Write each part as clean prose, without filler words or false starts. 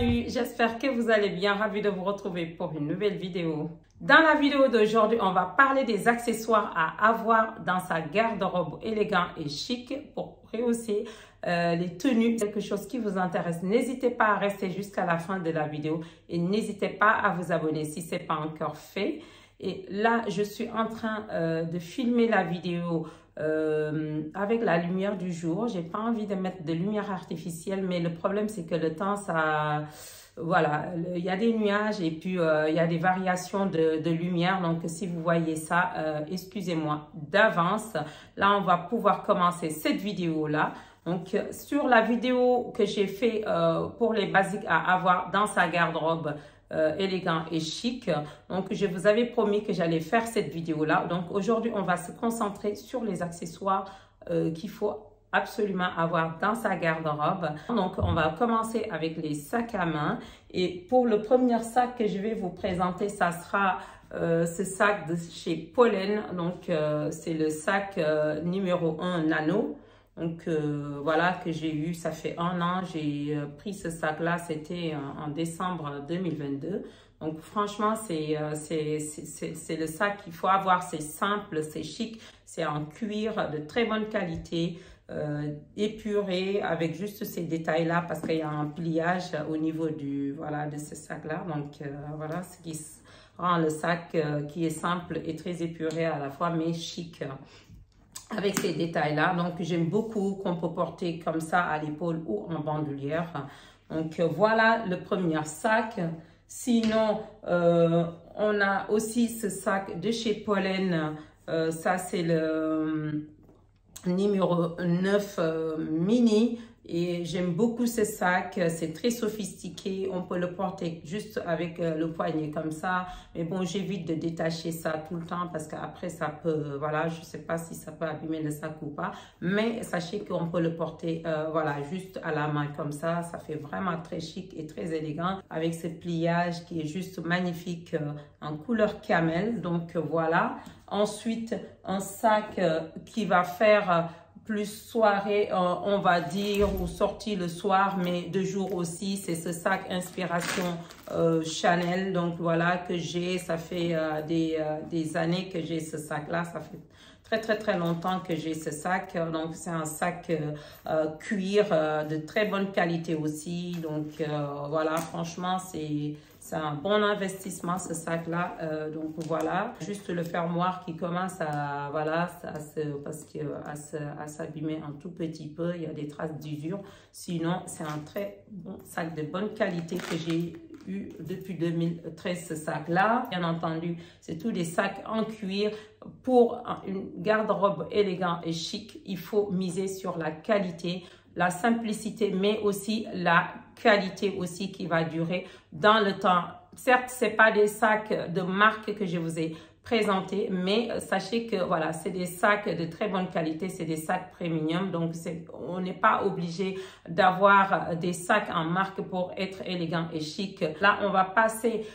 Salut, j'espère que vous allez bien. Ravi de vous retrouver pour une nouvelle vidéo. Dans la vidéo d'aujourd'hui, on va parler des accessoires à avoir dans sa garde-robe élégant et chic pour rehausser les tenues. Quelque chose qui vous intéresse, n'hésitez pas à rester jusqu'à la fin de la vidéo et n'hésitez pas à vous abonner si ce n'est pas encore fait. Et là, je suis en train de filmer la vidéo avec la lumière du jour. J'ai pas envie de mettre de lumière artificielle, mais le problème c'est que le temps, ça, voilà, il y a des nuages et puis il y a des variations de lumière. Donc si vous voyez ça, excusez-moi d'avance. Là, on va pouvoir commencer cette vidéo là. Donc sur la vidéo que j'ai fait pour les basiques à avoir dans sa garde-robe élégant et chic. Donc, je vous avais promis que j'allais faire cette vidéo-là. Donc, aujourd'hui, on va se concentrer sur les accessoires qu'il faut absolument avoir dans sa garde-robe. Donc, on va commencer avec les sacs à main. Et pour le premier sac que je vais vous présenter, ça sera ce sac de chez Pollen. Donc, c'est le sac numéro 1 Nano. Donc voilà, que j'ai eu, ça fait un an, j'ai pris ce sac-là, c'était en décembre 2022. Donc franchement, c'est le sac qu'il faut avoir, c'est simple, c'est chic, c'est en cuir de très bonne qualité, épuré avec juste ces détails-là parce qu'il y a un pliage au niveau du, voilà, de ce sac-là. Donc voilà, ce qui rend le sac qui est simple et très épuré à la fois, mais chic. Avec ces détails-là, donc j'aime beaucoup qu'on peut porter comme ça à l'épaule ou en bandoulière. Donc voilà le premier sac. Sinon, on a aussi ce sac de chez Pollen. Ça, c'est le numéro 9 mini. Et j'aime beaucoup ce sac, c'est très sophistiqué, on peut le porter juste avec le poignet comme ça. Mais bon, j'évite de détacher ça tout le temps parce qu'après ça peut, voilà, je ne sais pas si ça peut abîmer le sac ou pas. Mais sachez qu'on peut le porter, voilà, juste à la main comme ça. Ça fait vraiment très chic et très élégant avec ce pliage qui est juste magnifique en couleur camel. Donc voilà. Ensuite, un sac qui va faire plus soirée, on va dire, ou sortie le soir, mais de jour aussi. C'est ce sac inspiration Chanel. Donc voilà, que j'ai, ça fait des années que j'ai ce sac-là. Ça fait très longtemps que j'ai ce sac. Donc c'est un sac cuir de très bonne qualité aussi. Donc voilà, franchement, c'est un bon investissement ce sac-là. Donc voilà, juste le fermoir qui commence à, voilà, à s'abîmer un tout petit peu. Il y a des traces d'usure. Sinon, c'est un très bon sac de bonne qualité que j'ai eu depuis 2013, ce sac-là. Bien entendu, c'est tous des sacs en cuir. Pour une garde-robe élégante et chic, il faut miser sur la qualité, la simplicité, mais aussi la qualité aussi qui va durer dans le temps. Certes, c'est pas des sacs de marque que je vous ai présentés, mais sachez que voilà, c'est des sacs de très bonne qualité, c'est des sacs premium, donc on n'est pas obligé d'avoir des sacs en marque pour être élégant et chic. Là, on va passer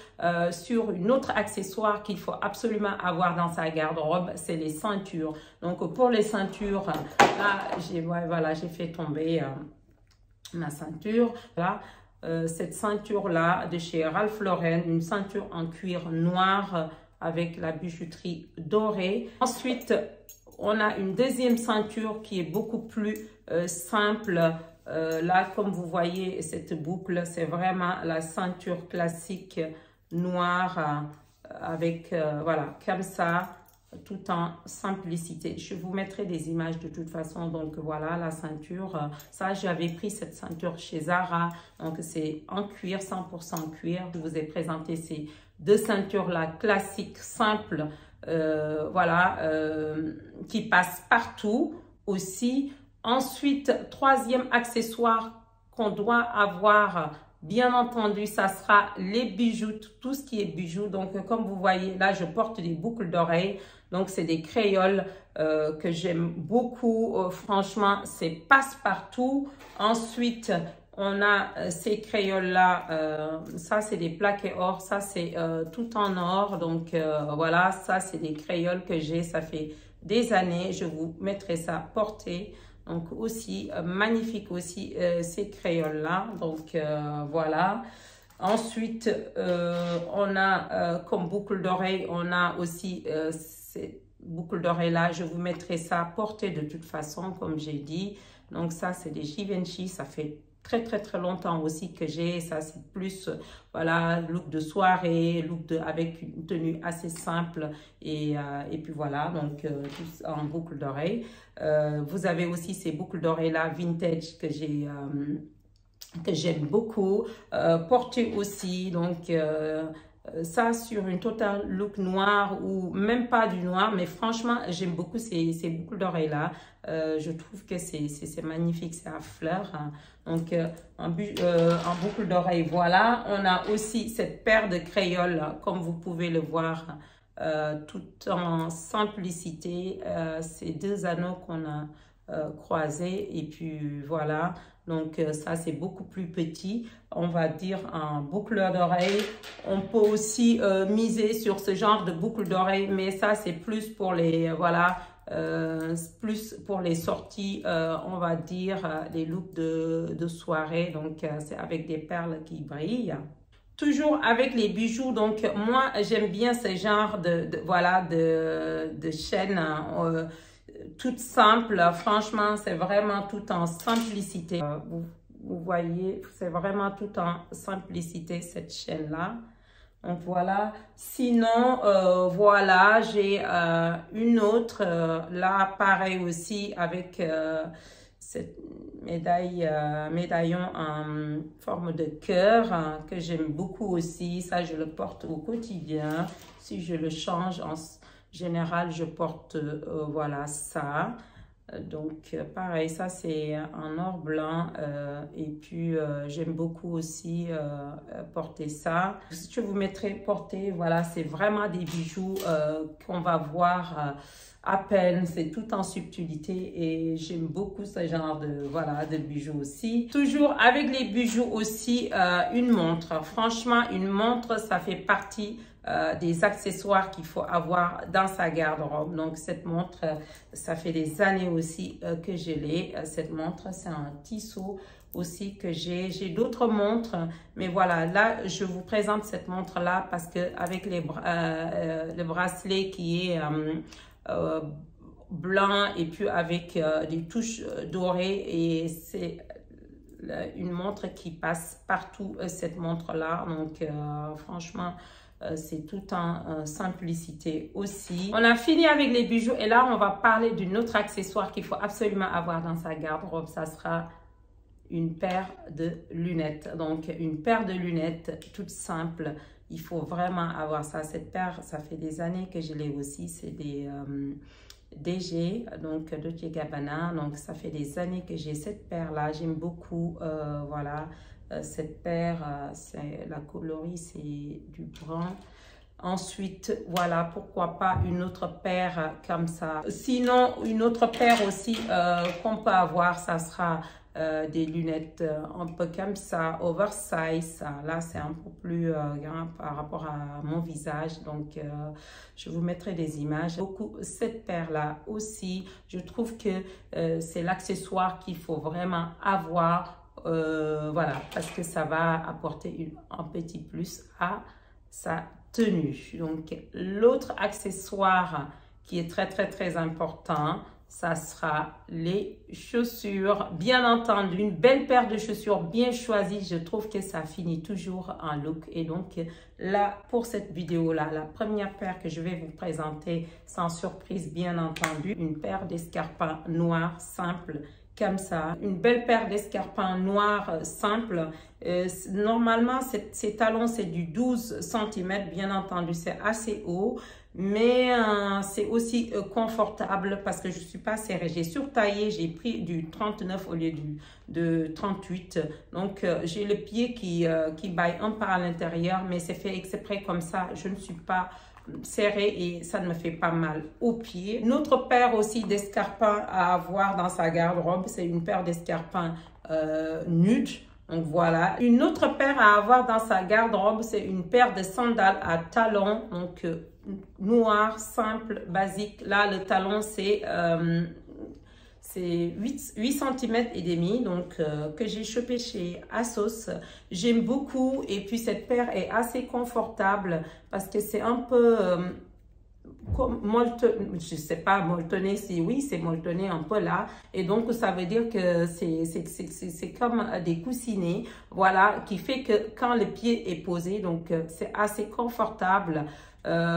sur une autre accessoire qu'il faut absolument avoir dans sa garde-robe, c'est les ceintures. Donc pour les ceintures, là, j'ai fait tomber ma ceinture. Là, cette ceinture-là de chez Ralph Lauren, une ceinture en cuir noir avec la bijouterie dorée. Ensuite, on a une deuxième ceinture qui est beaucoup plus simple. Là, comme vous voyez, cette boucle, c'est vraiment la ceinture classique noire avec, voilà, comme ça, tout en simplicité. Je vous mettrai des images de toute façon. Donc voilà la ceinture. Ça, j'avais pris cette ceinture chez Zara. Donc c'est en cuir, 100% cuir. Je vous ai présenté ces deux ceintures là classiques, simples, voilà, qui passent partout aussi. Ensuite, troisième accessoire qu'on doit avoir, bien entendu, ça sera les bijoux, tout ce qui est bijoux. Donc, comme vous voyez, là, je porte des boucles d'oreilles. Donc, c'est des créoles que j'aime beaucoup. Franchement, c'est passe-partout. Ensuite, on a ces créoles-là. Ça, c'est des plaqués or. Ça, c'est tout en or. Donc, voilà, ça, c'est des créoles que j'ai. Ça fait des années. Je vous mettrai ça porté. Donc aussi, magnifique aussi ces créoles-là. Donc voilà. Ensuite, on a comme boucle d'oreille, on a aussi ces boucles d'oreille là. Je vous mettrai ça porté de toute façon, comme j'ai dit. Donc ça, c'est des Givenchy. Ça fait très longtemps aussi que j'ai. Ça, c'est plus, voilà, look de soirée, look avec une tenue assez simple. Et puis voilà, donc tout en boucle d'oreille. Vous avez aussi ces boucles d'oreille là, vintage, que j'ai... que j'aime beaucoup, porter aussi, donc ça sur une total look noir ou même pas du noir, mais franchement j'aime beaucoup ces boucles d'oreilles là. Je trouve que c'est magnifique, c'est à fleurs, hein. Donc en boucle d'oreille, voilà. On a aussi cette paire de créoles là, comme vous pouvez le voir, tout en simplicité. Ces deux anneaux qu'on a croisés, et puis voilà. Donc ça, c'est beaucoup plus petit, on va dire en boucle d'oreille. On peut aussi miser sur ce genre de boucle d'oreille, mais ça c'est plus pour les, voilà, plus pour les sorties, on va dire les looks de soirée. Donc c'est avec des perles qui brillent. Toujours avec les bijoux, donc moi j'aime bien ce genre voilà, de chaînes, toute simple. Franchement, c'est vraiment tout en simplicité. Vous voyez, c'est vraiment tout en simplicité cette chaîne là. Donc voilà. Sinon, voilà, j'ai une autre là, pareil aussi, avec cette médaillon en forme de cœur, hein, que j'aime beaucoup aussi. Ça, je le porte au quotidien. Si je le change en général, je porte voilà ça. Donc pareil, ça c'est en or blanc, et puis j'aime beaucoup aussi porter ça. Je vous mettrai porter, voilà, c'est vraiment des bijoux qu'on va voir à peine, c'est tout en subtilité, et j'aime beaucoup ce genre de, voilà, de bijoux aussi. Toujours avec les bijoux aussi, une montre. Franchement, une montre, ça fait partie des accessoires qu'il faut avoir dans sa garde-robe. Donc cette montre, ça fait des années aussi que je l'ai. Cette montre, c'est un tissu aussi que j'ai. J'ai d'autres montres, mais voilà, là je vous présente cette montre là parce que avec le bracelet qui est blanc, et puis avec des touches dorées, et c'est une montre qui passe partout, cette montre là. Donc franchement, c'est tout en simplicité aussi. On a fini avec les bijoux, et là on va parler d'un autre accessoire qu'il faut absolument avoir dans sa garde-robe. Ça sera une paire de lunettes. Donc une paire de lunettes toute simple, il faut vraiment avoir ça. Cette paire, ça fait des années que je l'ai aussi. C'est des DG, donc Dolce & Gabbana. Donc ça fait des années que j'ai cette paire là, j'aime beaucoup. Voilà, cette paire, c'est la coloris, c'est du brun. Ensuite, voilà, pourquoi pas une autre paire comme ça. Sinon, une autre paire aussi qu'on peut avoir, ça sera des lunettes un peu comme ça, oversize. Là, c'est un peu plus grand par rapport à mon visage. Donc, je vous mettrai des images. Beaucoup, cette paire-là aussi, je trouve que c'est l'accessoire qu'il faut vraiment avoir. Voilà, parce que ça va apporter un petit plus à sa tenue. Donc, l'autre accessoire qui est très important, ça sera les chaussures. Bien entendu, une belle paire de chaussures bien choisies, je trouve que ça finit toujours un look. Et donc là, pour cette vidéo-là, la première paire que je vais vous présenter, sans surprise bien entendu, une paire d'escarpins noirs simples comme ça. Une belle paire d'escarpins noirs simples. Normalement, ces talons, c'est du 12 cm, bien entendu, c'est assez haut. Mais c'est aussi confortable parce que je ne suis pas serrée. J'ai surtaillé, j'ai pris du 39 au lieu de 38. Donc, j'ai le pied qui baille un peu à l'intérieur, mais c'est fait exprès comme ça. Je ne suis pas serrée et ça ne me fait pas mal aux pieds. Une autre paire aussi d'escarpins à avoir dans sa garde-robe, c'est une paire d'escarpins nude. Donc voilà. Une autre paire à avoir dans sa garde-robe, c'est une paire de sandales à talons. Donc noir, simple, basique. Là, le talon, c'est C'est 8 cm et demi, donc que j'ai chopé chez ASOS. J'aime beaucoup et puis cette paire est assez confortable parce que c'est un peu je sais pas, molletonné, si oui, c'est molletonné un peu là. Et donc, ça veut dire que c'est comme des coussinets, voilà, qui fait que quand le pied est posé, donc c'est assez confortable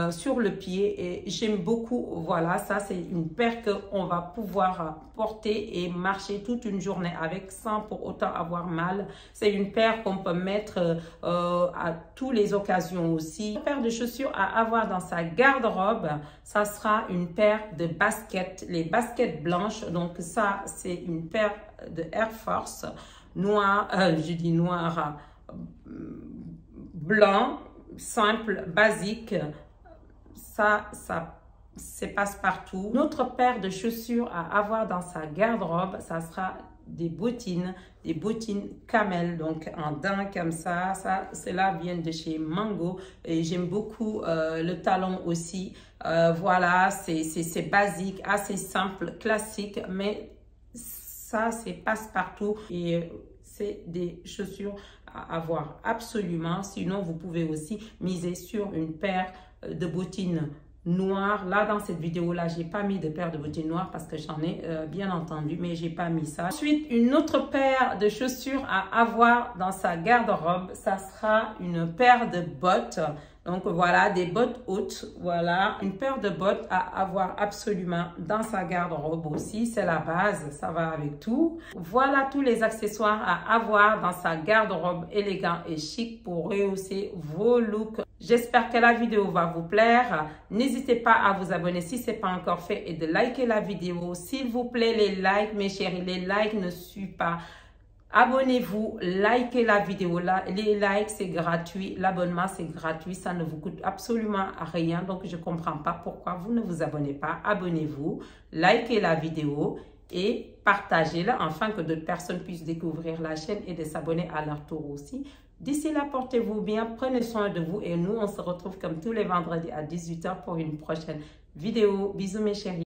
sur le pied. Et j'aime beaucoup, voilà, ça c'est une paire qu'on va pouvoir porter et marcher toute une journée avec sans pour autant avoir mal. C'est une paire qu'on peut mettre à toutes les occasions aussi. Une paire de chaussures à avoir dans sa garde-robe, ça sera une paire de baskets, les baskets blanches. Donc ça, c'est une paire de Air Force noir, je dis noir, blanc, simple, basique. Ça c'est passe-partout. Notre paire de chaussures à avoir dans sa garde-robe, ça sera des bottines camel, donc en dents comme ça. Cela vient de chez Mango et j'aime beaucoup le talon aussi. Voilà, c'est basique, assez simple, classique, mais ça c'est passe-partout et c'est des chaussures à avoir absolument. Sinon, vous pouvez aussi miser sur une paire de bottines noires. Là, dans cette vidéo-là, j'ai pas mis de paire de bottines noires parce que j'en ai bien entendu, mais j'ai pas mis ça. Ensuite, une autre paire de chaussures à avoir dans sa garde-robe, ça sera une paire de bottes. Donc voilà, des bottes hautes, voilà, une paire de bottes à avoir absolument dans sa garde-robe aussi, c'est la base, ça va avec tout. Voilà tous les accessoires à avoir dans sa garde-robe élégant et chic pour rehausser vos looks. J'espère que la vidéo va vous plaire. N'hésitez pas à vous abonner si ce n'est pas encore fait et de liker la vidéo. S'il vous plaît, les likes, mes chéris, les likes ne suivent pas. Abonnez-vous, likez la vidéo. Les likes, c'est gratuit. L'abonnement, c'est gratuit. Ça ne vous coûte absolument rien. Donc, je ne comprends pas pourquoi vous ne vous abonnez pas. Abonnez-vous, likez la vidéo et partagez-la afin que d'autres personnes puissent découvrir la chaîne et de s'abonner à leur tour aussi. D'ici là, portez-vous bien, prenez soin de vous et nous, on se retrouve comme tous les vendredis à 18 h pour une prochaine vidéo. Bisous mes chéris.